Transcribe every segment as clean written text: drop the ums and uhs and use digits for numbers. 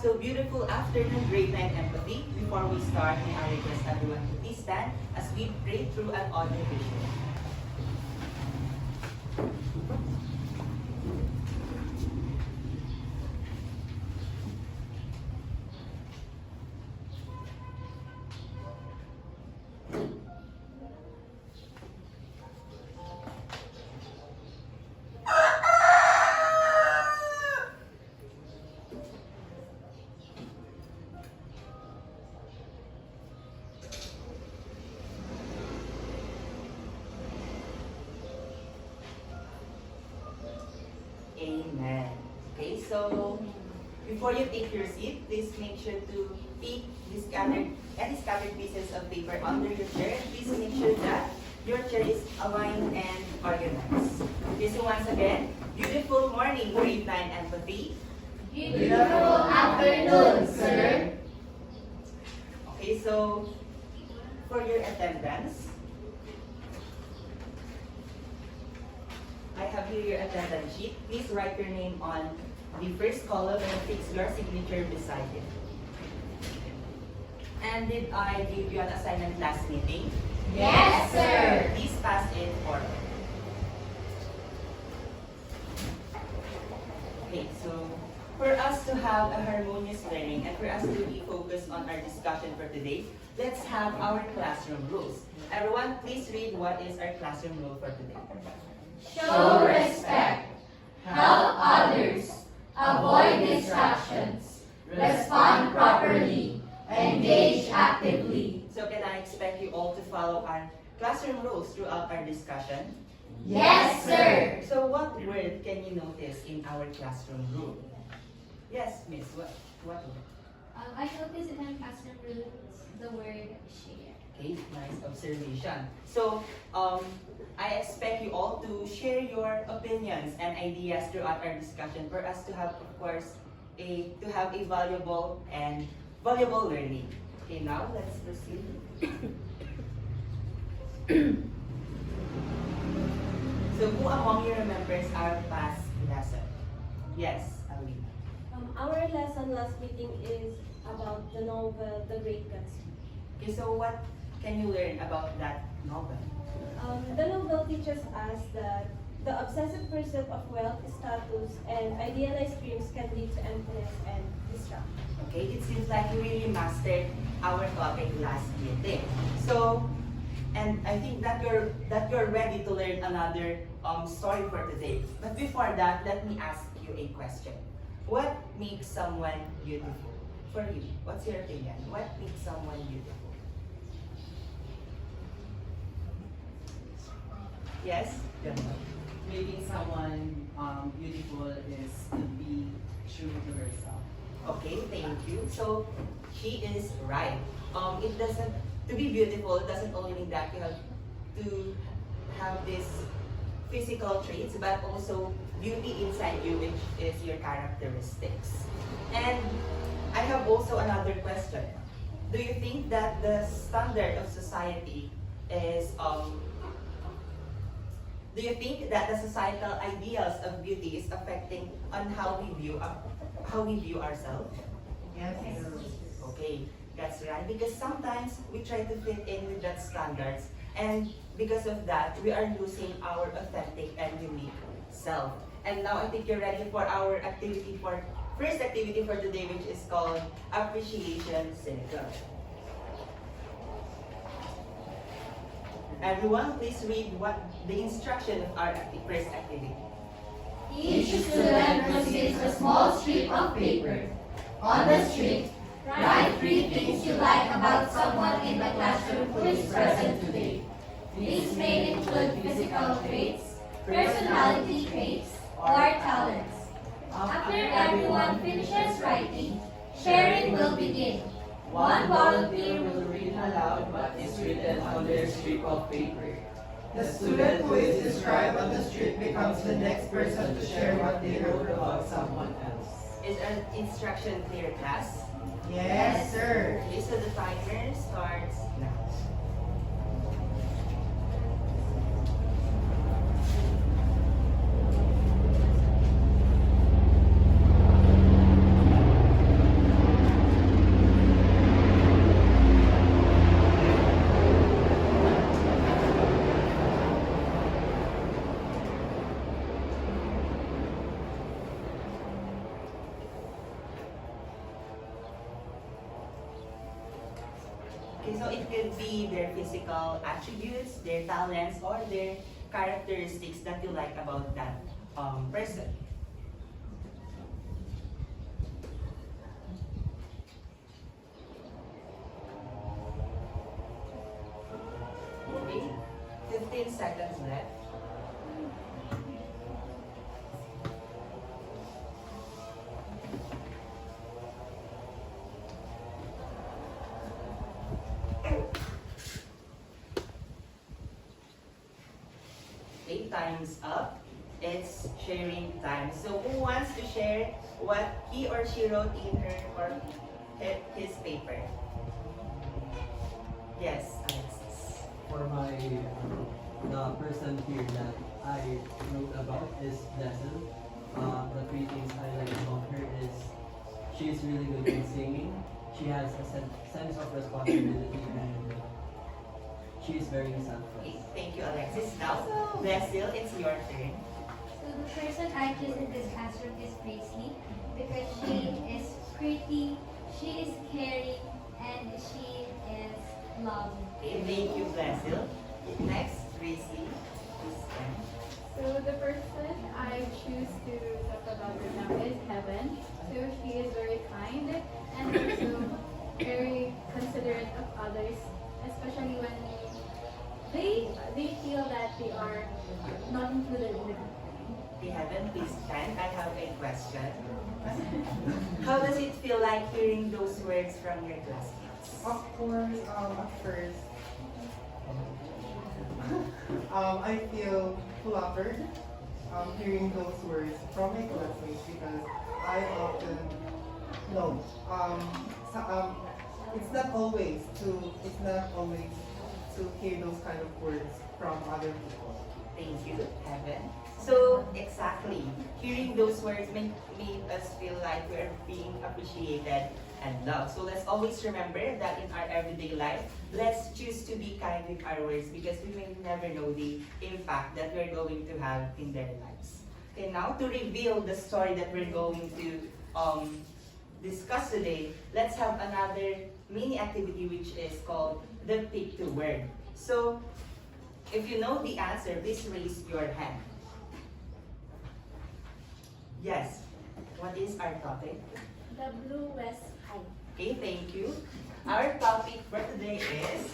So beautiful afternoon, grade 9 empathy. Before we start, may I request everyone to please stand as we pray through an audio visual. Amen. Okay, so before you take your seat, please make sure to keep any scattered pieces of paper under your chair. Please make sure that your chair is aligned and organized. Okay, so once again, beautiful morning, grade 9 empathy. Beautiful afternoon, sir. Okay, so for your attendance, I have here your attendance sheet. Please write your name on the first column and fix your signature beside it. And did I give you an assignment last meeting? Yes, sir. Please pass it forward. Okay, so for us to have a harmonious learning and for us to be focused on our discussion for today, let's have our classroom rules. Everyone, please read what is our classroom rule for today. Show respect. Help others. Avoid distractions. Respond properly. Engage actively. So can I expect you all to follow our classroom rules throughout our discussion? Yes, sir. So what word can you notice in our classroom rule? Yes, miss, what word? I noticed in our classroom rules the word share. Okay, nice observation. So, I expect you all to share your opinions and ideas throughout our discussion for us to have, of course, a valuable learning. Okay, now let's proceed. So, who among you remembers our past lesson? Yes, Alina. Our lesson last meeting is about the novel The Great Gatsby. Okay, so what can you learn about that novel? The novel teaches us that the obsessive pursuit of wealth, status, and idealized dreams can lead to emptiness and distraction. Okay, it seems like you really mastered our topic last meeting. So, and I think that you're ready to learn another story for today. But before that, let me ask you a question. What makes someone beautiful? For you, what's your opinion? What makes someone beautiful? Yes? Making someone beautiful is to be true to herself. Okay, thank you. So she is right. To be beautiful, it doesn't only mean that you have to have these physical traits, but also beauty inside you, which is your characteristics. And I have also another question. Do you think that the standard of society is do you think that the societal ideals of beauty is affecting on how we view ourselves? Yes. Okay, that's right. Because sometimes we try to fit in with that standards, and because of that, we are losing our authentic and unique self. And now I think you're ready for our first activity for today, which is called Appreciation Circle. Everyone, please read what the instruction of our first activity. Each student receives a small strip of paper. On the strip, write 3 things you like about someone in the classroom who is present today. These may include physical traits, personality traits, or talents. After everyone finishes writing, sharing will begin. One volunteer will read aloud what is written on their strip of paper. The student who is described on the strip becomes the next person to share what they wrote about someone else. Is an instruction clear, class? Yes, sir. Okay, so the timer starts now. Okay, so it could be their physical attributes, their talents, or their characteristics that you like about that person. Okay, 15 seconds left. Okay, time's up. It's sharing time. So who wants to share what he or she wrote in her or his paper? Yes, Alexis. For my, the person here that I wrote about is Dazzle. The three things I like about her is she's really good in singing. She has a sense of responsibility and she's very Okay, selfless. thank you, Alexis. Now, Cecil, it's your turn. So the person I choose in this classroom is Paisley because she is pretty, she is caring, and she is loving. Okay, thank you, Cecil. Next, Tracy. Please stand. So the person I choose to talk about right now is Heaven. So she is very kind and also very considerate of others, especially when they feel that they are not included in the group. Okay, Heaven, please stand. I have a question. How does it feel like hearing those words from your classmates? Of course, at first, I feel flattered hearing those words from my classmates because I often know it's not always to hear those kind of words from other people. Thank you, Heaven. So, exactly, hearing those words make us feel like we're being appreciated and loved. So let's always remember that in our everyday life, let's choose to be kind with our words because we may never know the impact that we're going to have in their lives. Okay, now to reveal the story that we're going to discuss today, let's have another mini activity which is called the Pick to Word. So, if you know the answer, please raise your hand. Yes. What is our topic? The Bluest Eye. Okay, thank you. Our topic for today is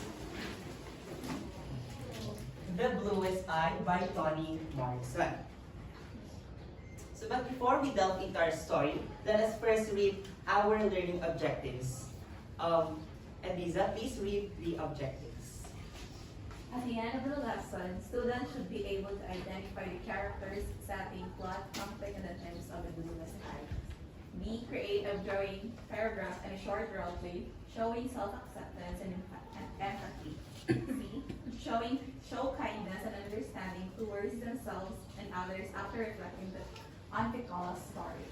The Bluest Eye by Toni Morrison. So, but before we delve into our story, let us first read our learning objectives. Eliza, please read the objectives. At the end of the lesson, students should be able to identify the characters, setting, plot, conflict, and the themes of the Bluest Eye. B. Create a drawing, paragraph, and a short role play showing self-acceptance and empathy. C. Show kindness and understanding towards themselves and others after reflecting on Picolo's story.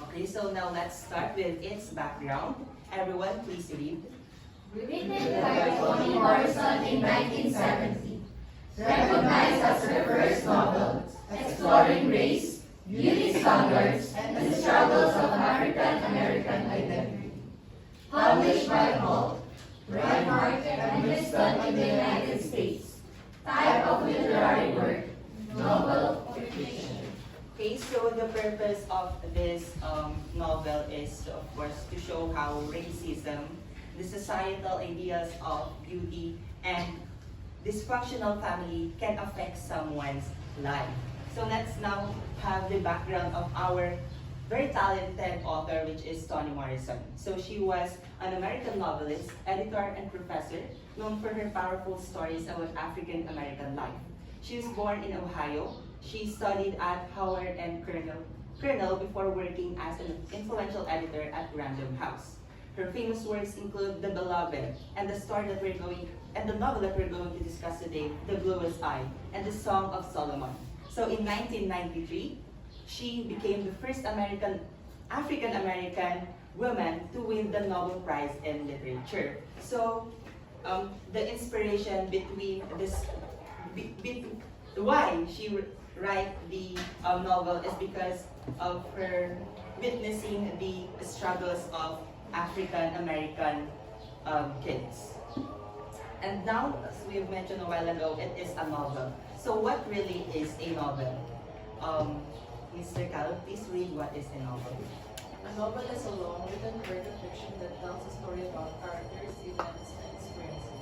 Okay, so now let's start with its background. Everyone, please read. Written by Toni Morrison in 1970. Recognized as her first novel, exploring race, beauty standards, and the struggles of African American identity. Published by Hall, Reinhardt, and Bluest in the United States. Type of literary work, novel or fiction. Okay, so the purpose of this novel is, of course, to show how racism, the societal ideas of beauty, and dysfunctional family can affect someone's life. So let's now have the background of our very talented author, which is Toni Morrison. So she was an American novelist, editor, and professor known for her powerful stories about African American life. She was born in Ohio. She studied at Howard and Cornell before working as an influential editor at Random House. Her famous works include The Beloved and the novel that we're going to discuss today, The Bluest Eye, and the Song of Solomon. So in 1993, she became the first African American woman to win the Nobel Prize in Literature. So the inspiration between why she write the novel is because of her witnessing the struggles of African American kids. And now, as we've mentioned a while ago, it is a novel. So what really is a novel? Mr. Cal, please read what is a novel. A novel is a long written work of fiction that tells a story about characters, events, and experiences.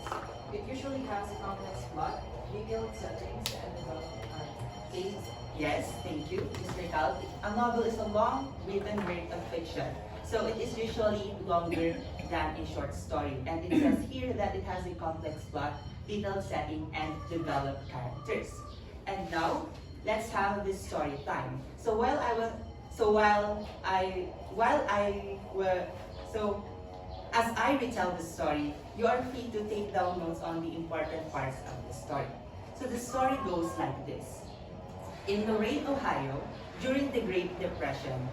It usually has a complex plot, detailed settings, and development characters. Yes, thank you, Mr. Cal. A novel is a long written work of fiction. So it is usually longer than a short story. And it says here that it has a complex plot, detailed setting, and developed characters. And now, let's have this story time. So as I retell the story, you are free to take down notes on the important parts of the story. So the story goes like this. In Lorain, Ohio, during the Great Depression,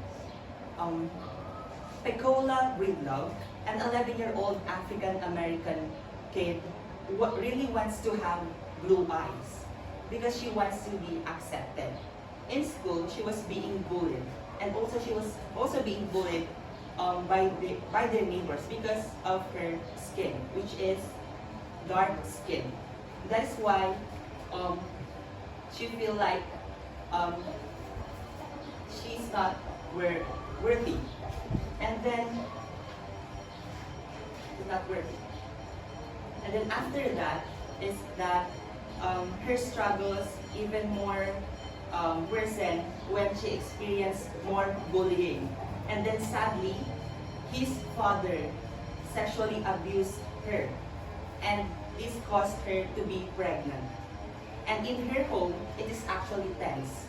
Pecola Breedlove, an 11-year-old African-American kid, really wants to have blue eyes because she wants to be accepted. In school, she was being bullied, and also she was also being bullied by their neighbors because of her skin, which is dark skin. That is why she feel like she's not worthy, and then not worthy. And then after that is that her struggles even more worsened when she experienced more bullying. And then sadly, his father sexually abused her, and this caused her to be pregnant. And in her home, it is actually tense.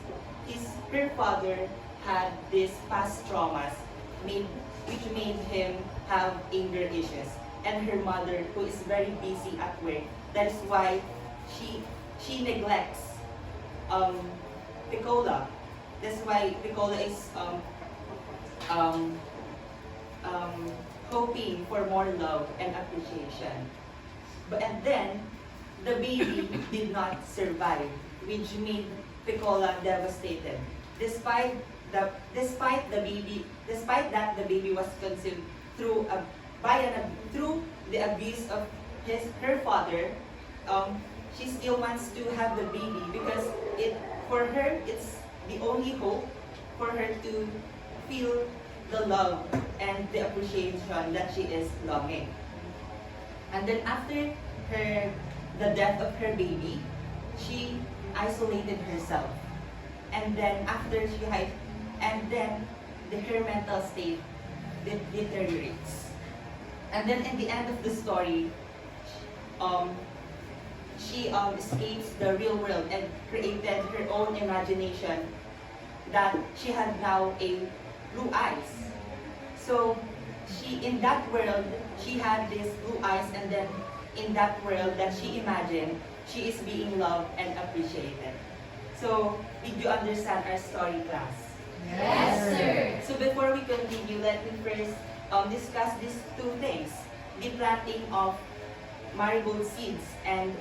Her father had these past traumas which made him have anger issues. And her mother, who is very busy at work, that is why she neglects Pecola. That's why Pecola is hoping for more love and appreciation. And then the baby did not survive, which made Pecola devastated. Despite that the baby was conceived through the abuse of her father, she still wants to have the baby because for her it's the only hope for her to feel the love and the appreciation that she is longing. And then after the death of her baby, she isolated herself. And then her mental state deteriorates. And then at the end of the story, she escapes the real world and created her own imagination that she had now a blue eyes. So in that world, she had these blue eyes, and then in that world that she imagined, she is being loved and appreciated. So, did you understand our story, class? Yes, sir. So before we continue, let me first discuss these two things. The planting of marigold seeds and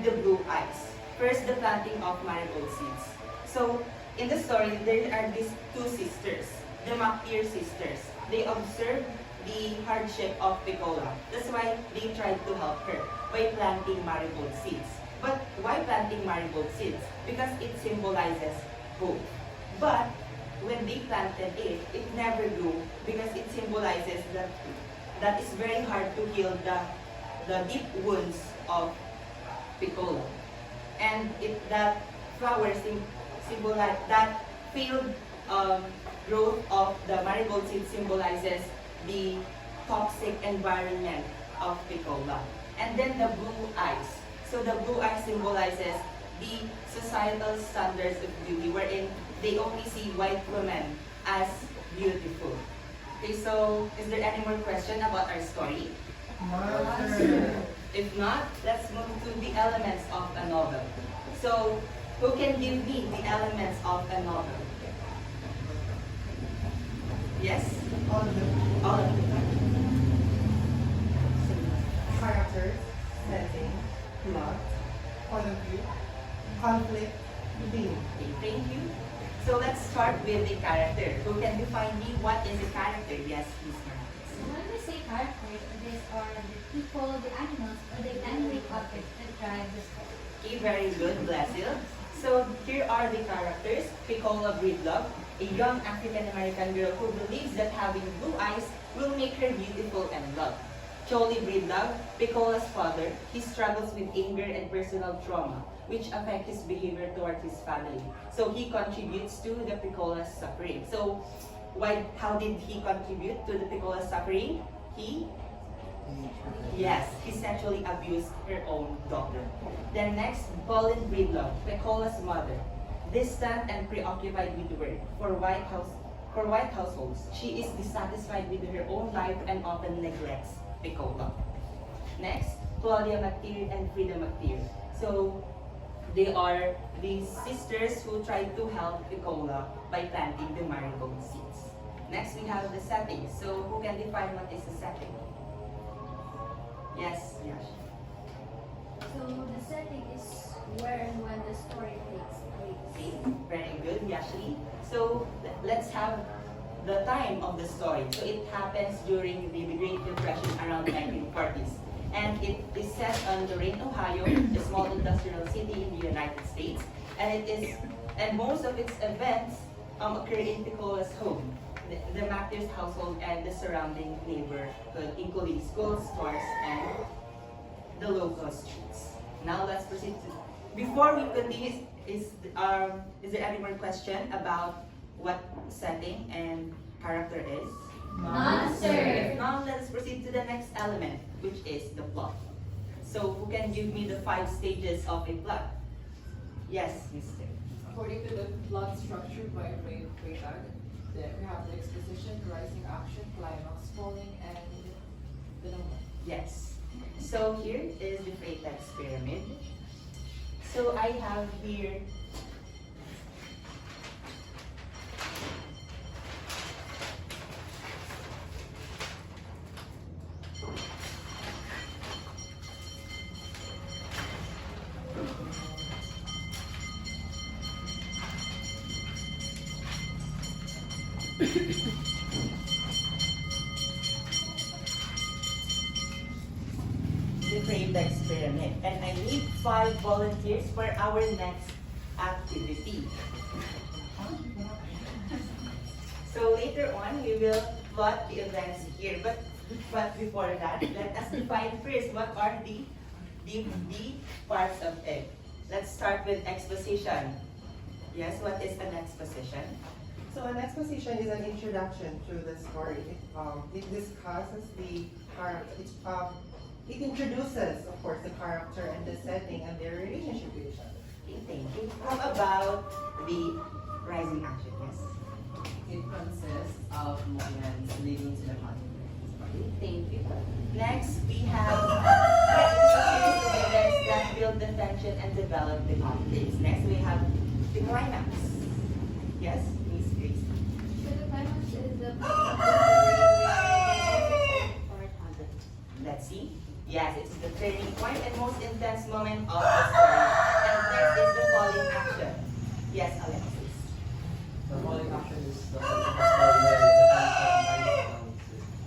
the blue eyes. First, the planting of marigold seeds. So, in the story, there are these two sisters, the McTeer sisters. They observed the hardship of Pecola. That's why they tried to help her by planting marigold seeds. But why planting marigold seeds? Because it symbolizes hope. But when they planted it, it never grew because it symbolizes that it's very hard to heal the deep wounds of Pecola. And that flower symbolize that failed growth of the marigold seed symbolizes the toxic environment of Pecola. And then the blue eyes. So the blue eyes symbolizes the societal standards of beauty, wherein they only see white women as beautiful. Okay, so is there any more question about our story? If not, let's move to the elements of a novel. So, who can give me the elements of a novel? Yes? All of them. All of them. Characters, setting, plot, point of view, conflict, theme. Okay, thank you. So let's start with the character. Who can define me what is a character? Yes, please, ma'am. When we say characters, these are the people, the animals, or the inanimate objects that drive the story. Okay, very good, bless you. So here are the characters. Piccola Breedlove, a young African-American girl who believes that having blue eyes will make her beautiful and loved. Charlie Breedlove, Piccola's father, he struggles with anger and personal trauma, which affect his behavior towards his family. So he contributes to the Piccola's suffering. So how did he contribute to the Piccola's suffering? Yes, he sexually abused her own daughter. Then next, Pauline Breedlove, Piccola's mother. Distant and preoccupied with work for white households, she is dissatisfied with her own life and often neglects Piccola. Next, Claudia McTeer and Frida McTeer. So they are the sisters who tried to help Piccola by planting the marigold seeds. Next, we have the setting. So who can define what is the setting? Yes, Yash. So the setting is where and when the story takes place. Okay, very good, Yashli. So let's have the time of the story. So it happens during the Great Depression around the 1940s. And it is set on Lorain, Ohio, a small industrial city in the United States. And most of its events occur in Piccola's home, the Matthews household, and the surrounding neighborhood, including schools, stores, and the local streets. Now let's proceed to, before we continue, is there any more question about what setting and character is? None, sir. Now let's proceed to the next element, which is the plot. So who can give me the 5 stages of a plot? Yes, Mr. According to the plot structured by Ray Freytag, then we have the exposition, rising action, climax, falling, and denouement. Yes. So here is the Freytag's pyramid. So I have here the Freytag's pyramid, and I need 5 volunteers for our next activity. So later on, we will plot the events here. But before that, let us define first what are the parts of it. Let's start with exposition. Yes, what is an exposition? So an exposition is an introduction to the story. It discusses the character. It introduces, of course, the character and the setting and their relationship with each other. Okay, thank you. How about the rising action? Yes. It consists of movements leading to the conflict. Okay, thank you. Next, we have events that build the tension and develop the conflicts. Next, we have the climax. Yes, Miss Grace. So the climax is the part of the Let's see. Yes, it is the turning point and most intense moment of the story. And next is the falling action. Yes, Alexis. The falling action is the part of the story where the character comes down.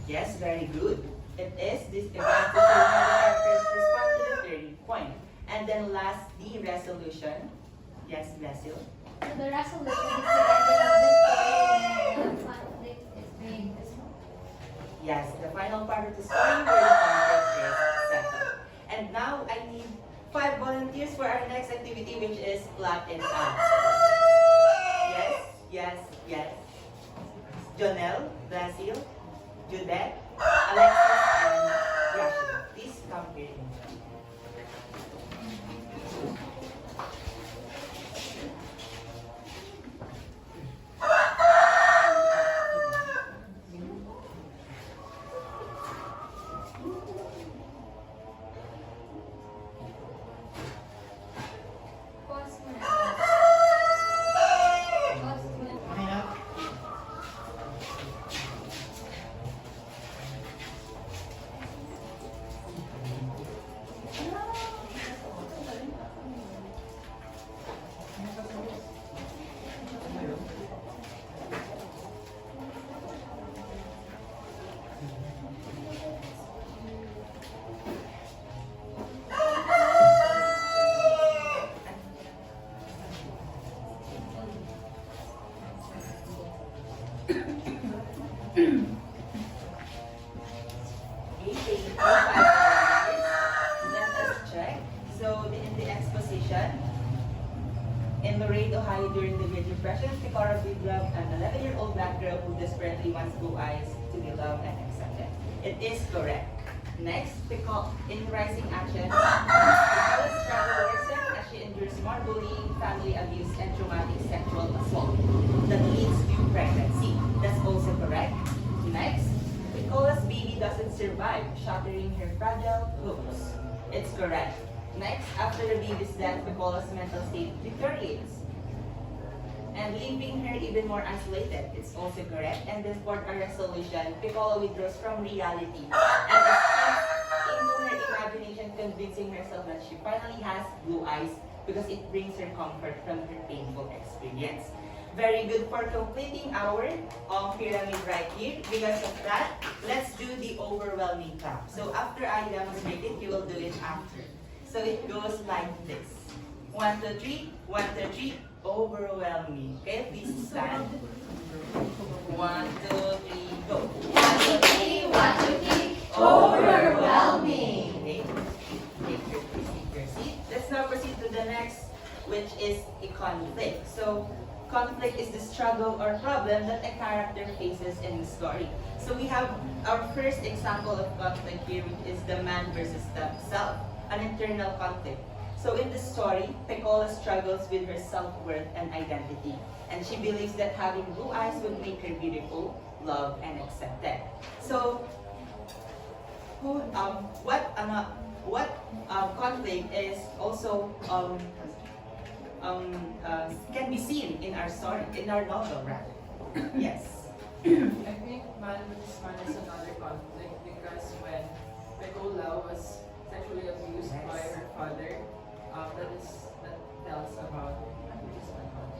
Yes, very good. It is this event to show how the characters respond to the turning point. And then last, the resolution. Yes, Basil. So the resolution is the ending of the story when the conflict is being resolved. Yes, the final part of the story where the conflict is settled. And now I need 5 volunteers for our next activity, which is plot it out. Yes, yes, yes. Jonelle, Basil, Judette, Alexis, and Yashi. Please come here. Pause muna. Pause muna. Okay na? Okay, thank you. 5 hours. Let us check. So, in the exposition, in Laredo, Ohio, during the Great Depression, Picora Bidram, an 11-year-old black girl who desperately wants blue eyes to be loved and accepted. It is correct. Next, in Rising Action, Picola's struggle worsens as she endures more bullying, family abuse, and traumatic sexual assault that leads to pregnancy. That's also correct. Next, Picola's baby doesn't survive, shattering her fragile hopes. It's correct. Next, after the baby's death, Picola's mental state deteriorates and leaving her even more isolated. It's also correct. And then for a resolution, Picola withdraws from reality and escapes into her imagination, convincing herself that she finally has blue eyes because it brings her comfort from her painful experience. Very good for completing our pyramid right here. Because of that, let's do the overwhelming clap. So after I demonstrate it, you will do it after. So it goes like this. 1, 2, 3, 1, 2, 3, overwhelming. Okay, please stand. 1, 2, 3, go. 1, 2, 3, 1, 2, 3, overwhelming. Okay, take your seat. Let's now proceed to the next, which is a conflict. So conflict is the struggle or problem that a character faces in the story. So we have our first example of conflict here, which is the man versus the self, an internal conflict. So in the story, Picola struggles with her self-worth and identity, and she believes that having blue eyes would make her beautiful, loved, and accepted. So, conflict is also can be seen in our story, in our novel, rather. Yes. I think man versus man is another conflict because when Picola was sexually abused by her father, that tells about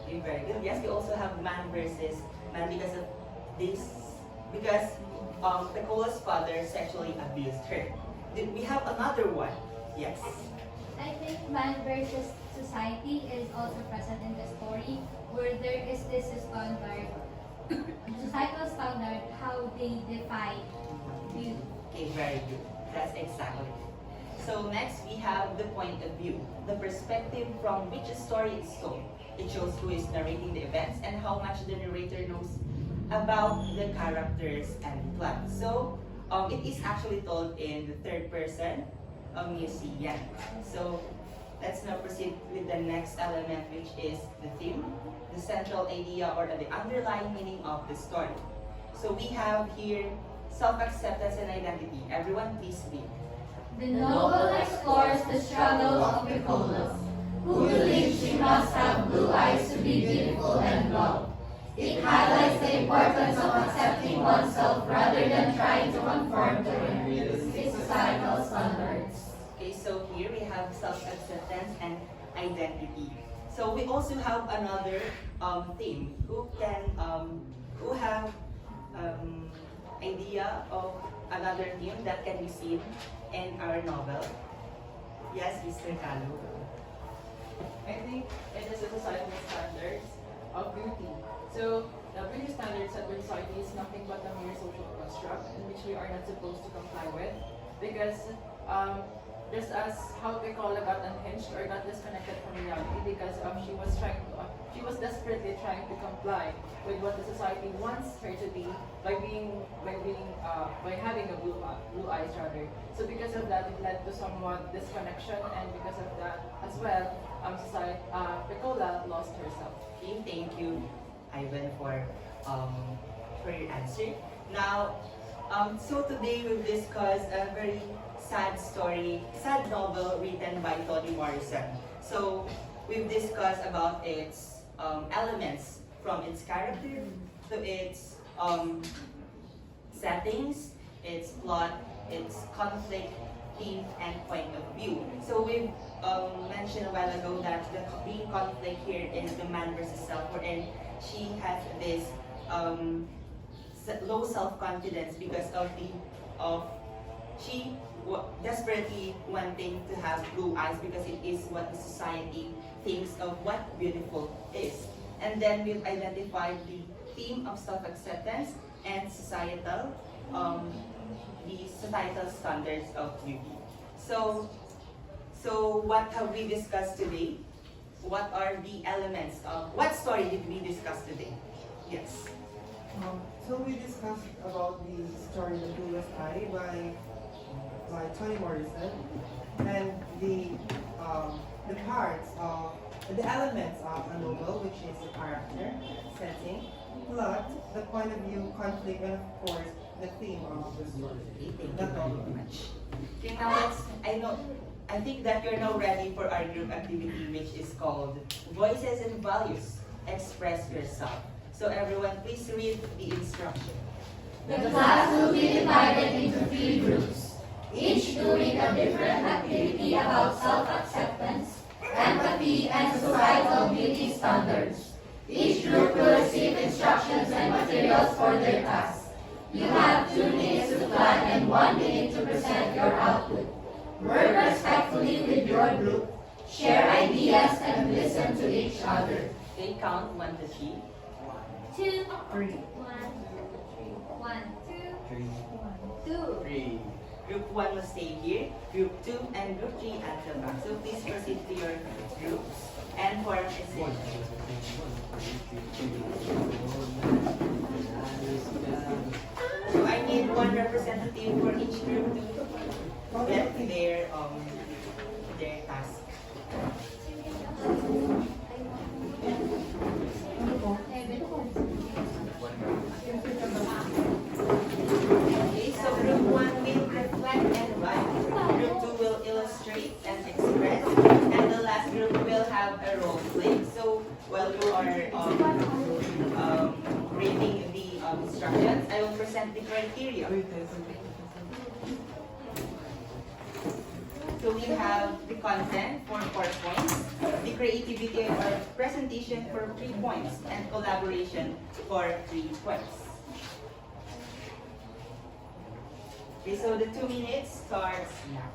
Okay, very good. Yes, we also have man versus man because of this, because Picola's father sexually abused her. We have another one. Yes. I think man versus society is also present in the story, where there is this standard, societal standard, how they define beauty. Okay, very good. That's exactly it. So next we have the point of view, the perspective from which a story is told. It shows who is narrating the events and how much the narrator knows about the characters and plot. So it is actually told in the third person omniscient. So let's now proceed with the next element, which is the theme, the central idea or the underlying meaning of the story. So we have here self-acceptance and identity. Everyone please read. The novel explores the struggle of Picola, who believes she must have blue eyes to be beautiful and loved. It highlights the importance of accepting oneself rather than trying to conform to unrealistic societal standards. Okay, so here we have self-acceptance and identity. So we also have another theme. Who have idea of another theme that can be seen in our novel? Yes, Mr. Kalu. I think it is the societal standards of beauty. So the beauty standards set by society is nothing but a mere social construct in which we are not supposed to comply with, because just as how Picola got unhinged or got disconnected from reality because she was desperately trying to comply with what the society wants her to be by having a blue eyes rather. So because of that, it led to somewhat disconnection, and because of that as well, Picola lost herself. Okay, thank you, Ivan, for your answer. Now, so today we'll discuss a very sad novel written by Toni Morrison. So we've discussed about its elements, from its character to its settings, its plot, its conflict, theme, and point of view. So we've mentioned a while ago that the main conflict here is the man versus self, wherein she has this low self-confidence because of she desperately wanting to have blue eyes because it is what the society thinks of what beautiful is. And then we've identified the theme of self-acceptance, and the societal standards of beauty. So what have we discussed today? What are the elements of, what story did we discuss today? Yes. So we discussed about the story The Bluest by Toni Morrison, and the parts of the elements of a novel, which is the character, setting, plot, the point of view, conflict, and of course the theme of the story. Okay, thank you That's all. very much. Okay, now I think that you're now ready for our group activity, which is called Voices and Values. Express yourself. So everyone, please read the instruction. The class will be divided into 3 groups, each doing a different activity about self-acceptance, empathy, and societal beauty standards. Each group will receive instructions and materials for their task. You have 2 minutes to plan and 1 minute to present your output. Work respectfully with your group, share ideas, and listen to each other. Okay, count 1 to 3. 2, 3. 1, 1, 2, 2. 3. Group 1 will stay here, Group 2 and Group 3 at the back. So please proceed to your groups and form a sequence. So I need 1 representative for each group to get their task. Okay, so Group 1 will reflect and write. Group 2 will illustrate and express. And the last group will have a role play. So while you are reading the instructions, I will present the criteria. So we have the content for 4 points, the creativity or presentation for 3 points, and collaboration for 3 points. Okay, so the 2 minutes starts now.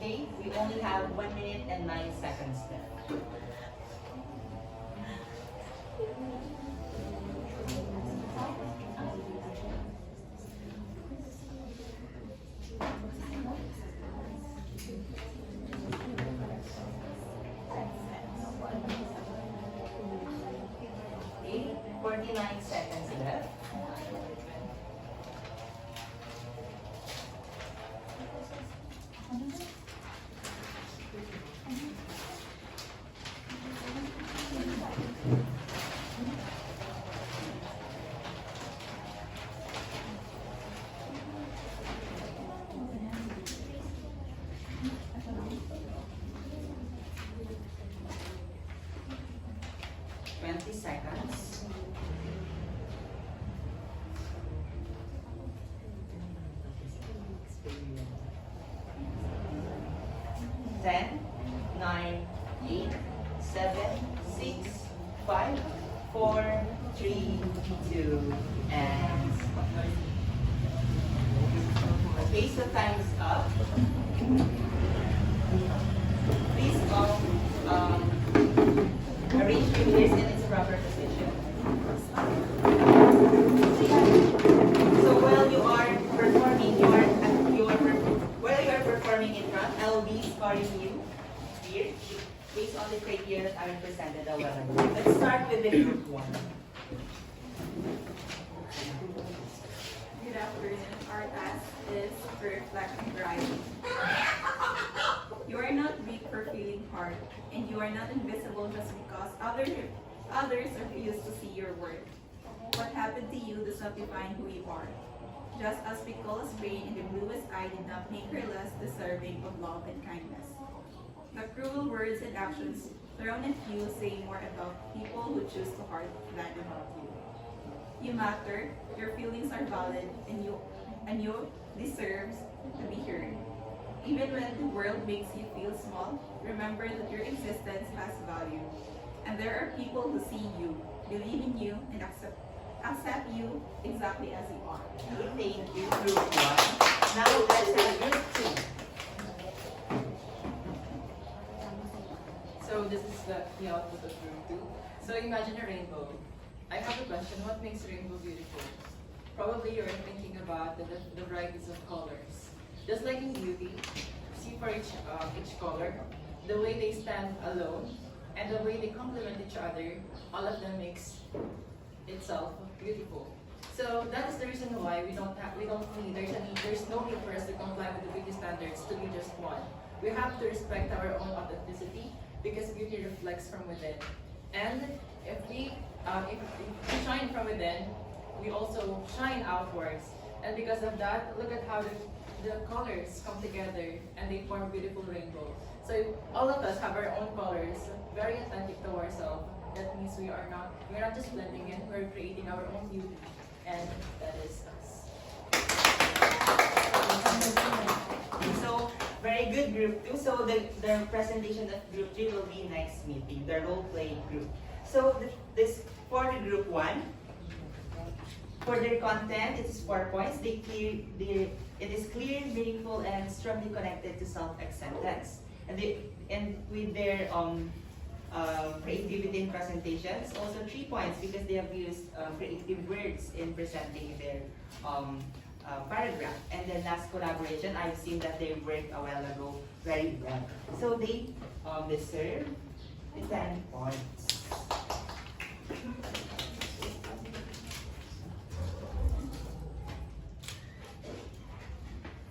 Okay, we only have 1 minute and 9 seconds left. Okay, 49 seconds left. Seconds. Ten, 9, 8, 7, 6, 5, 4, 3, 2, and 1. Okay, so time is up. Please arrange fingers in its proper position. So while you are performing, while you are performing in front, I will be scoring you here based on the criteria that I presented a while ago. Let's start with the group 1. Good afternoon. Our task is to reflect and write. You are not weak for feeling hard, and you are not invisible just because Others refuse to see your worth. What happened to you does not define who you are. Just as Picola's brain in the bluest eye did not make her less deserving of love and kindness. The cruel words and actions thrown at you say more about people who choose to hurt than about you. You matter, your feelings are valid, and you deserve to be heard. Even when the world makes you feel small, remember that your existence has value. And there are people who see you, believe in you, and accept you exactly as you are. Thank you, group 1. Now let's have group 2. So this is the output of room 2. So imagine a rainbow. I have a question, what makes a rainbow beautiful? Probably you're thinking about the varieties of colors. Just like in beauty, see for each color, the way they stand alone, and the way they complement each other, all of them makes itself beautiful. So that is the reason why there's no need for us to comply with the beauty standards to be just one. We have to respect our own authenticity because beauty reflects from within. And if we shine from within, we also shine outwards. And because of that, look at how the colors come together and they form a beautiful rainbow. So all of us have our own colors, very authentic to ourselves. That means we're not just blending in, we're creating our own beauty. And that is us. So, very good group 2. So, the presentation of group 3 will be next meeting, the role-playing group. So, this for the group 1, for their content, it is 4 points. It is clear, meaningful, and strongly connected to self-acceptance. And with their creativity in presentations, also 3 points because they have used creative words in presenting their paragraph. And then last collaboration, I've seen that they worked a while ago very well. So they deserve the 10 points.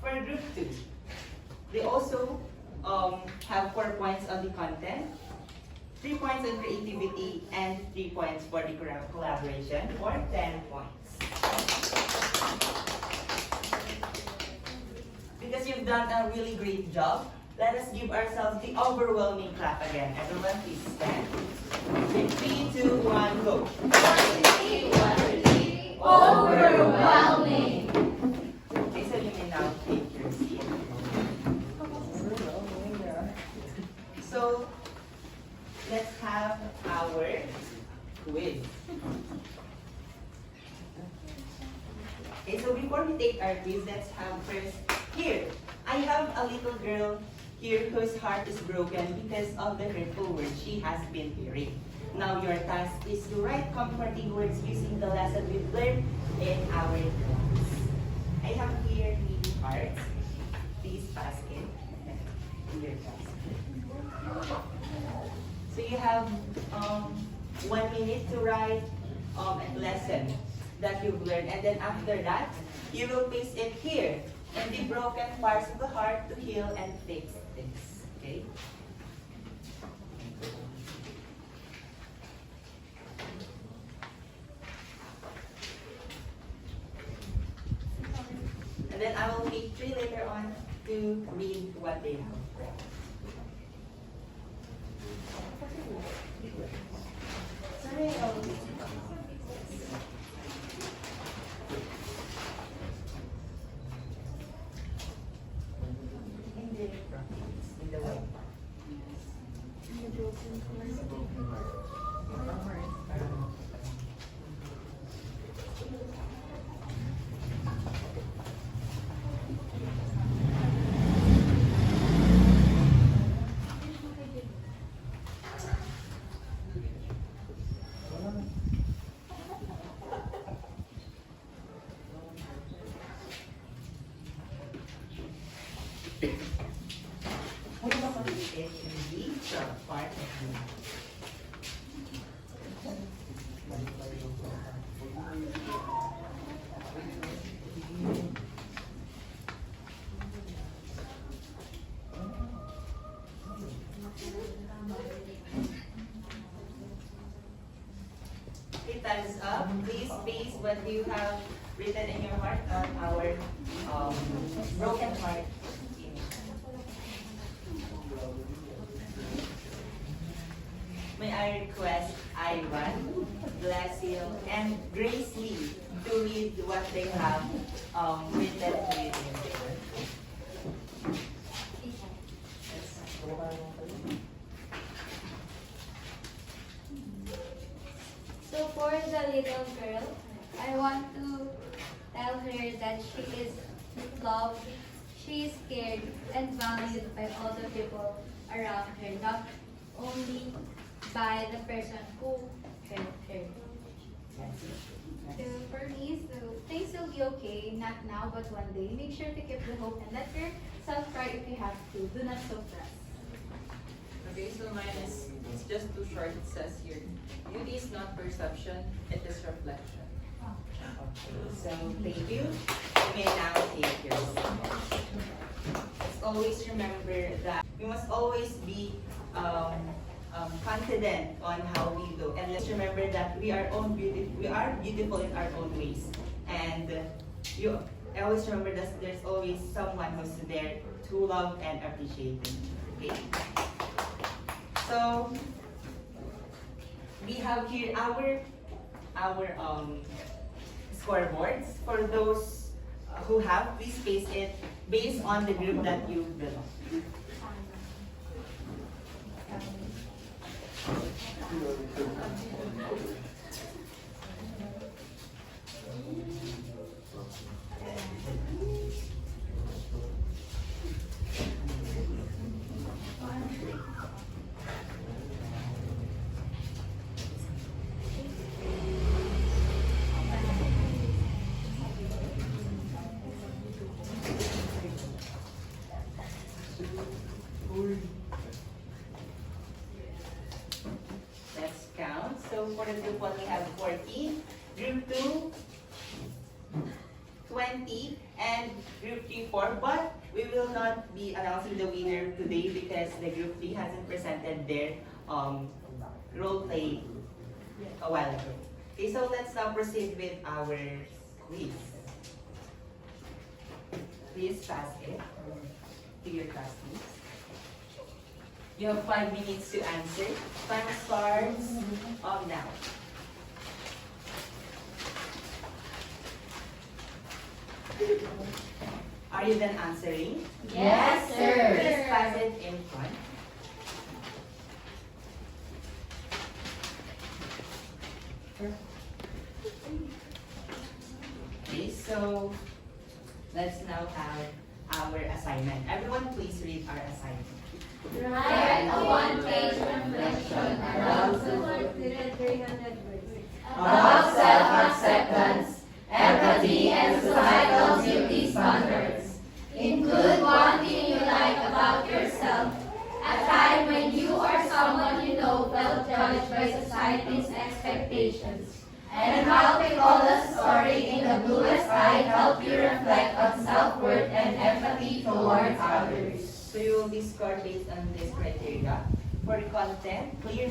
For group 2, they also have 4 points on the content, 3 points on creativity, and 3 points for the collaboration, or 10 points. Because you've done a really great job, let us give ourselves the overwhelming clap again. Everyone please stand. In 3, 2, 1, go. Overwhelming. Okay, so you may now take your seat. So, let's have our quiz. Okay, so before we take our quiz, let's have first here. I have a little girl here whose heart is broken because of the hurtful words she has been hearing. Now your task is to write comforting words using the lesson we've learned in our class. I have here 3 cards. Please pass it. Here, pass. So you have 1 minute to write a lesson that you've learned, and then after that, you will paste it here in the broken parts of the heart to heal and fix things. Okay? And then I will take 3 later on to read what they have. Sorry, in the white part. Ano ba pag-iit in the sharp part of the hands up. Please paste what you have written in your heart on our broken heart. May I request Ivan, Blasil, and Grace Lee to read what they have written with So for the little girl, I want to tell her that she is loved, she is cared and valued by all the people around her, not only by the person who helped her. So for me, so things will be okay, not now but one day. Make sure to keep the hope and let yourself cry if you have to. Do not suppress. Okay, so mine is it's just too short. It says here, beauty is not perception, it is reflection. So thank you. You may now take your seat. Let's always remember that we must always be confident on how we do, and let's remember that we are beautiful in our own ways. And you always remember that there's always someone who's there to love and appreciate you. Okay. So we have here our scoreboards. For those who have, please paste it based on the group that you belong. Let's count. So for the group 1, we have 14, group 2, 20, and group 3, 4. But we will not be announcing the winner today because the group 3 hasn't presented their role play a while ago. Okay, so let's now proceed with our quiz. Please pass it to your classmates. You have 5 minutes to answer. Time starts now. Are you then answering? Yes, sir. Please pass it in front. Okay, so let's now have our assignment. Everyone please read our assignment. Write a one-page reflection around 300 words. about self-acceptance, empathy, and societal beauty standards. Include one thing you like about yourself, a time when you or someone you know felt judged by society's expectations, and how to tell the story in the bluest eye help you reflect on self-worth and empathy towards others. So you will be scored based on this criteria. For content, clear,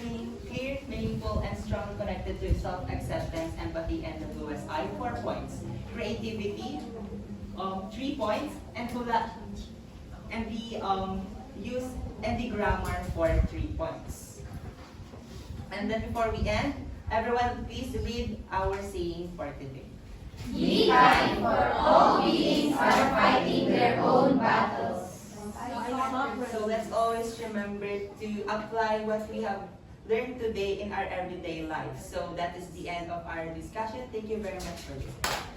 meaningful, and strongly connected to self-acceptance, empathy, and the bluest eye, 4 points. Creativity, 3 points, and the use and the grammar for 3 points. And then before we end, everyone please read our saying for today. Be kind, for all beings are fighting their own battles. So let's always remember to apply what we have learned today in our everyday life. So that is the end of our discussion. Thank you very much for listening.